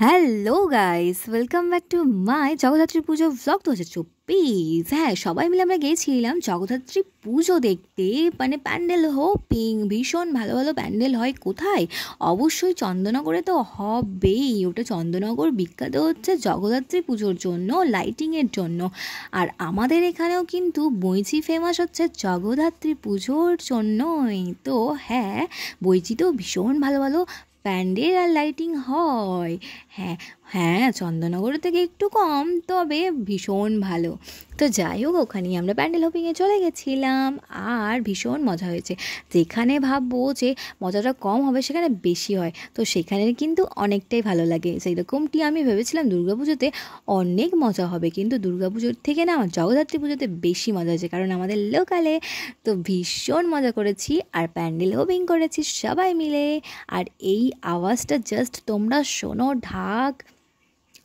Hello guys, welcome back to my Jagaddhatri Puja vlog 2024। হ্যাঁ, সবাই মিলে আমরা গিয়েছিলাম জগদ্ধাত্রী পুজো দেখতে। মানে প্যান্ডেল হোপিং, ভীষণ ভালো ভালো প্যান্ডেল হয়। কোথায়? অবশ্যই চন্দননগরে তো হবেই। ওটা চন্দননগর বিখ্যাত হচ্ছে জগদ্ধাত্রী পুজোর জন্য, লাইটিংয়ের জন্য। আর আমাদের এখানেও কিন্তু বইচি ফেমাস হচ্ছে জগদ্ধাত্রী পুজোর জন্যই। তো হ্যাঁ, বইচিতেও ভীষণ ভালো ভালো প্যান্ডেল আর লাইটিং হয়। হ্যাঁ হ্যাঁ, চন্দননগর থেকে একটু কম, তবে ভীষণ ভালো। তো যাই হোক, ওখানেই আমরা প্যান্ডেল হপিংয়ে চলে গেছিলাম আর ভীষণ মজা হয়েছে। যেখানে ভাববো যে মজাটা কম হবে সেখানে বেশি হয়, তো সেখানে কিন্তু অনেকটাই ভালো লাগে। সেইরকমটি আমি ভেবেছিলাম দুর্গাপুজোতে অনেক মজা হবে, কিন্তু দুর্গাপুজোর থেকে না আমার জগদ্ধাত্রী পুজোতে বেশি মজা হয়েছে, কারণ আমাদের লোকালে। তো ভীষণ মজা করেছি আর প্যান্ডেল হপিং করেছি সবাই মিলে। আর এই আওয়াজটা জাস্ট তোমরা শোনো, ঢাক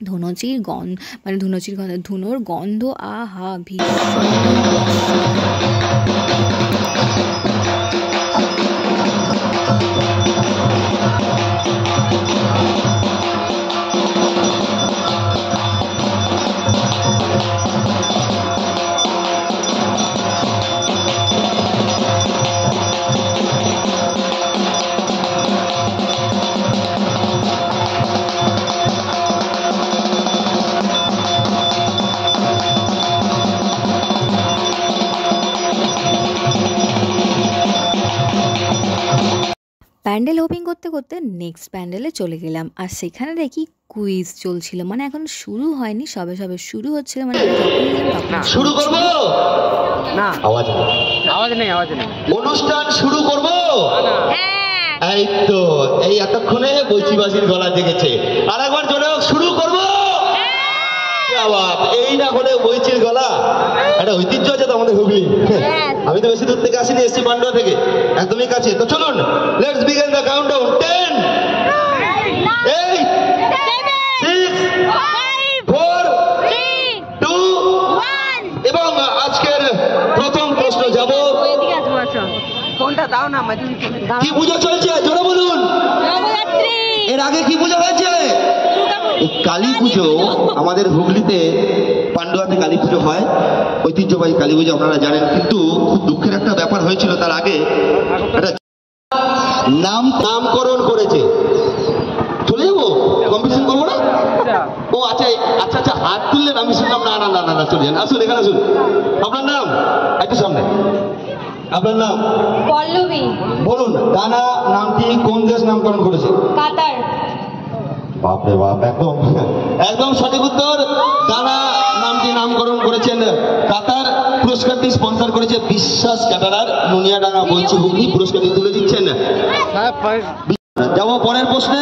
ধুনুচির গন্ধ, মানে ধুনুচির গন্ধ, ধুনোর গন্ধ, আহা ভীষণ। প্যান্ডেল হোপিং করতে করতে নেক্সট প্যান্ডেলে চলে গেলাম, আর সেখানে দেখি কুইজ চলছিল। মানে এখন শুরু হয়নি, সবে সবে শুরু হচ্ছিল। মানে শুরু করব না, আওয়াজ নেই, অনুষ্ঠান শুরু করব। এই তো এই এতক্ষণে বৈচিবাসীর গলা জেগেছে, আর একবার জোরে শুরু করব। এই না হলে বইচির গলা, একটা ঐতিহ্য আছে তো আমাদের হুগলি। আমি তো বেশি দূর থেকে আসিনি, এসছি পান্ডুয়া থেকে, একদমই কাছে। তো চলুন, লেটস বিগিন দ্য কাউন্টডাউন। 10 8 6 4 3 2 1। এবং আজকের প্রথম প্রশ্ন যাব। কোনটা দাও না, কি পুজো চলছে জোরে বলুন? এর আগে কি পুজো হয়েছে? কালী পুজো। আমাদের হুগলিতে পান্ডুয়াতে কালী পুজো হয়, ঐতিহ্যবাহী কালী পুজো, আপনারা জানেন। কিন্তু খুব দুঃখের একটা ব্যাপার হয়েছিল, তার আগে একটা নামকরণ করেছে। চলে যাবো, কম্পিটিশন করবো না? ও আচ্ছা আচ্ছা আচ্ছা, হাত তুললেন, আমি শুনলাম না না না না না, চলে যান, আসুন এখানে আসুন। আপনার নাম একটু সামনে। আপনার নাম? পল্লবী। বলুন, দানা নামটি কোন দেশ নামকরণ করেছে? কাতার। বাপরে বাপ, একদম একদম সঠিক উত্তর। দানা নামটি নামকরণ করেছেন কাতার। পুরস্কারটি স্পন্সর করেছে বিশ্বাস ক্যাটারার, নুনিয়াডাঙ্গা, বইচি, হুগলি। পুরস্কারটি তুলে দিচ্ছেন। যাবো পরের প্রশ্নে।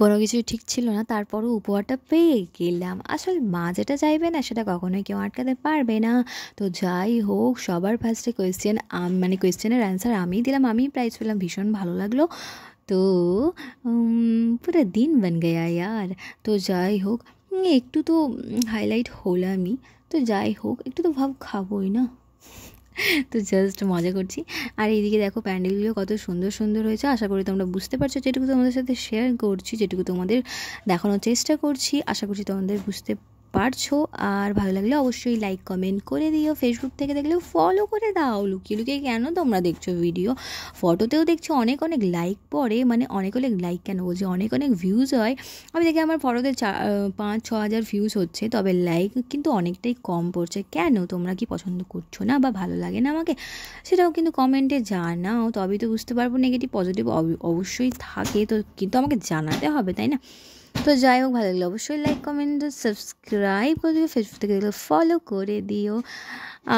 কোনো কিছুই ঠিক ছিল না, তারপরও উপহারটা পেয়ে গেলাম। আসলে মা যেটা চাইবে না সেটা কখনোই কেউ আটকাতে পারবে না। তো যাই হোক, সবার ফার্স্টে মানে কোয়েশ্চেনের অ্যান্সার আমিই দিলাম, আমিই প্রাইজ পেলাম। ভীষণ ভালো লাগলো। তো পুরো দিন বান গয়া ইয়ার। তো যাই হোক, একটু তো হাইলাইট হলামই। তো যাই হোক, একটু তো খাবোই না। তো জাস্ট মজা করছি। আর এইদিকে দেখো প্যান্ডেলগুলো কত সুন্দর সুন্দর হয়েছে। আশা করি তোমরা বুঝতে পারছো, যেটুকু তোমাদের সাথে শেয়ার করছি, যেটুকু তোমাদের দেখানোর চেষ্টা করছি, আশা করছি তোমাদের বুঝতে পারছো। আর ভালো লাগলে অবশ্যই লাইক কমেন্ট করে দিও। ফেসবুক থেকে দেখলেও ফলো করে দাও। লুকিয়ে লুকিয়ে কেন তোমরা দেখছো ভিডিও? ফটোতেও দেখছো অনেক অনেক লাইক পড়ে, মানে অনেক অনেক লাইক কেন বলছি, অনেক অনেক ভিউজ হয়। আমি দেখি আমার ফটোতে 5-6 হাজার ভিউজ হচ্ছে, তবে লাইক কিন্তু অনেকটাই কম পড়ছে। কেন? তোমরা কি পছন্দ করছো না বা ভালো লাগে না আমাকে, সেটাও কিন্তু কমেন্টে জানাও, তবেই তো বুঝতে পারবো। নেগেটিভ পজিটিভ অবশ্যই থাকে, তো কিন্তু আমাকে জানাতে হবে, তাই না? তো যাই হোক, ভালো লাগলে অবশ্যই লাইক কমেন্ট সাবস্ক্রাইব করে দিও। ফেসবুক থেকে দেখলে ফলো করে দিও।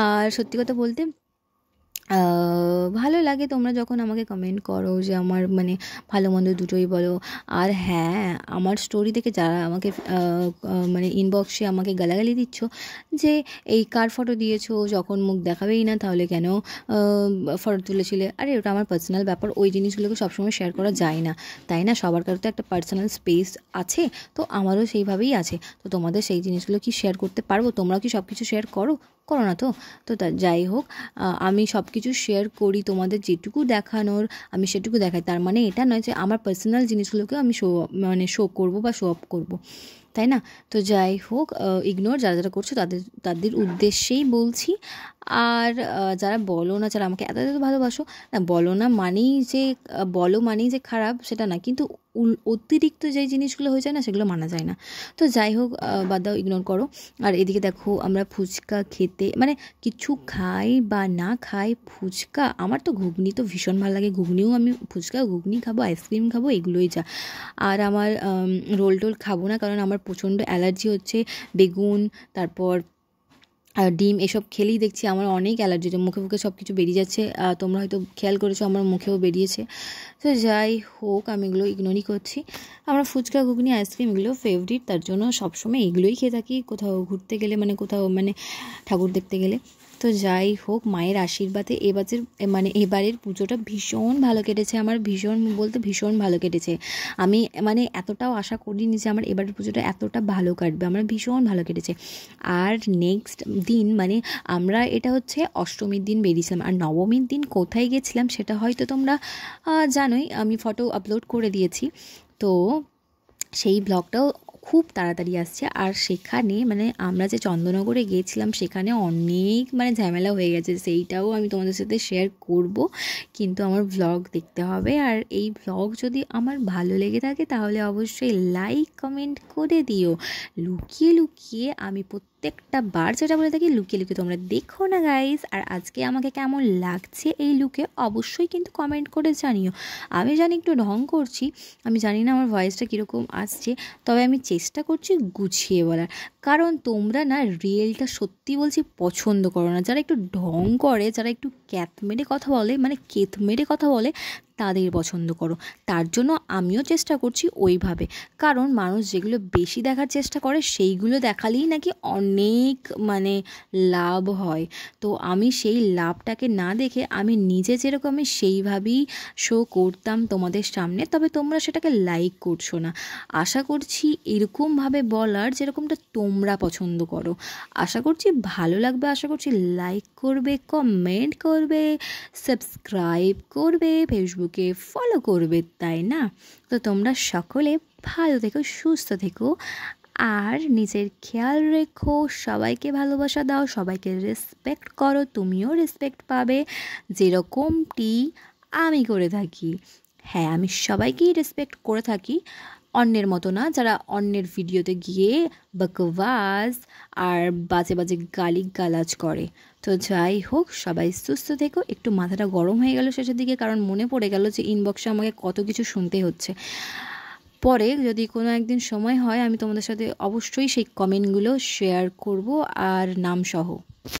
আর সত্যি কথা বলতে ভালো লাগে তোমরা যখন আমাকে কমেন্ট করো, যে আমার মানে ভালো মন্দ দুটোই বলো। আর হ্যাঁ, আমার স্টোরি থেকে যারা আমাকে মানে ইনবক্সে আমাকে গালাগালি দিচ্ছ, যে এই কার ফটো দিয়েছো, যখন মুখ দেখাবেই না তাহলে কেন ফটো তুলেছিলে। আরে ওটা আমার পার্সোনাল ব্যাপার, ওই জিনিসগুলোকে সবসময় শেয়ার করা যায় না, তাই না? সবার কাছে তো একটা পার্সোনাল স্পেস আছে, তো আমারও সেইভাবেই আছে। তো তোমাদের সেই জিনিসগুলো কি শেয়ার করতে পারবো? তোমরাও কি সব কিছু শেয়ার করো? করো না তো যাই হোক, আমি সব কিছু শেয়ার করি, তোমাদের যেটুকু দেখানোর আমি সেটুকু দেখাই। তার মানে এটা নয় যে আমার পার্সোনাল জিনিসগুলোকে আমি শো করব বা শো অফ করবো, তাই না? তো যাই হোক, ইগনোর যারা যারা করছো তাদের উদ্দেশ্যেই বলছি। আর যারা বলো না, যারা আমাকে এত এত ভালোবাসো, না বলো না মানেই যে বলো মানেই যে খারাপ সেটা না, কিন্তু অতিরিক্ত যেই জিনিসগুলো হয়ে যায় না সেগুলো মানা যায় না। তো যাই হোক, বাদ দাও, ইগনোর করো। আর এদিকে দেখো আমরা ফুচকা খেতে মানে কিছু খাই বা না খাই, ফুচকা আমার তো ঘুগনি তো ভীষণ ভালো লাগে, ঘুগনিও আমি ফুচকা ঘুগনি খাবো, আইসক্রিম খাবো, এগুলোই যা। আর আমার রোল টোল খাবো না, কারণ আমার প্রচণ্ড অ্যালার্জি হচ্ছে বেগুন, তারপর ডিম এসব খেলেই দেখছি আমার অনেক অ্যালার্জি, মুখে মুখে সব কিছু বেরিয়ে যাচ্ছে। তোমরা হয়তো খেয়াল করেছো আমার মুখেও বেরিয়েছে। তো যাই হোক, আমি এগুলো ইগনোরই করছি। আমরা ফুচকা ঘুগনি আইসক্রিম এগুলো ফেভারিট, তার জন্য সবসময় এগুলোই খেয়ে থাকি কোথাও ঘুরতে গেলে, মানে কোথাও মানে ঠাকুর দেখতে গেলে। তো যাই হোক, মায়ের আশীর্বাদে এবারের পুজোটা ভীষণ ভালো কেটেছে আমার, ভীষণ বলতে ভীষণ ভালো কেটেছে। আমি মানে এতটাও আশা করিনি যে আমার এবারের পুজোটা এতটা ভালো কাটবে, আমার ভীষণ ভালো কেটেছে। আর নেক্সট দিন মানে আমরা এটা হচ্ছে অষ্টমীর দিন বেরিয়েছিলাম, আর নবমীর দিন কোথায় গেছিলাম সেটা হয়তো তোমরা জানোই, আমি ফটো আপলোড করে দিয়েছি। তো সেই ব্লগটাও খুব তাড়াতাড়ি আসছে। আর সেখানে মানে আমরা যে চন্দননগরে গিয়েছিলাম সেখানে অনেক মানে ঝামেলা হয়ে গেছে, সেইটাও আমি তোমাদের সাথে শেয়ার করব, কিন্তু আমার ব্লগ দেখতে হবে। আর এই ব্লগ যদি আমার ভালো লেগে থাকে তাহলে অবশ্যই লাইক কমেন্ট করে দিও। লুকিয়ে লুকিয়ে আমি প্রত্যেকটা বার যেটা বলে থাকি, লুকিয়ে লুকিয়ে তোমরা দেখো না গাইস। আর আজকে আমাকে কেমন লাগছে এই লুকে অবশ্যই কিন্তু কমেন্ট করে জানিও। আমি জানি একটু ঢং করছি, আমি জানি না আমার ভয়েসটা কীরকম আসছে, তবে আমি চেষ্টা করছি গুছিয়ে বলার, কারণ তোমরা না রিয়েলটা সত্যি বলছি পছন্দ করো না। যারা একটু ঢং করে, যারা একটু ক্যাত মেরে কথা বলে, মানে কেত মেরে কথা বলে, তাদের পছন্দ করো। তার জন্য আমিও চেষ্টা করছি ওইভাবে, কারণ মানুষ যেগুলো বেশি দেখার চেষ্টা করে সেইগুলো দেখালেই নাকি অনেক মানে লাভ হয়। তো আমি সেই লাভটাকে না দেখে আমি নিজে যেরকম আমি সেইভাবেই শো করতাম তোমাদের সামনে, তবে তোমরা সেটাকে লাইক করছো না। আশা করছি এরকমভাবে বলার যেরকমটা তোমরা পছন্দ করো, আশা করছি ভালো লাগবে, আশা করছি লাইক করবে, কমেন্ট করবে, সাবস্ক্রাইব করবে, ফেসবুকে ফলো করবে, তাই না? তো তোমরা সকলে ভালো থেকো, সুস্থ থেকো, আর নিজের খেয়াল রেখো, সবাইকে ভালোবাসা দাও, সবাইকে রেসপেক্ট করো, তুমিও রেসপেক্ট পাবে যেরকমটি আমি করে থাকি। হ্যাঁ, আমি সবাইকেই রেসপেক্ট করে থাকি, অন্যের মতো না, যারা অন্যের ভিডিওতে গিয়ে বকওয়াস আর বাজে বাজে গালিগালাজ করে। তো যাই হোক, সবাই সুস্থ থেকো। একটু মাথাটা গরম হয়ে গেল শেষের দিকে, কারণ মনে পড়ে গেল যে ইনবক্সে আমাকে কত কিছু শুনতে হচ্ছে। পরে যদি কোনো একদিন সময় হয় আমি তোমাদের সাথে অবশ্যই সেই কমেন্টগুলো শেয়ার করব, আর নাম সহ।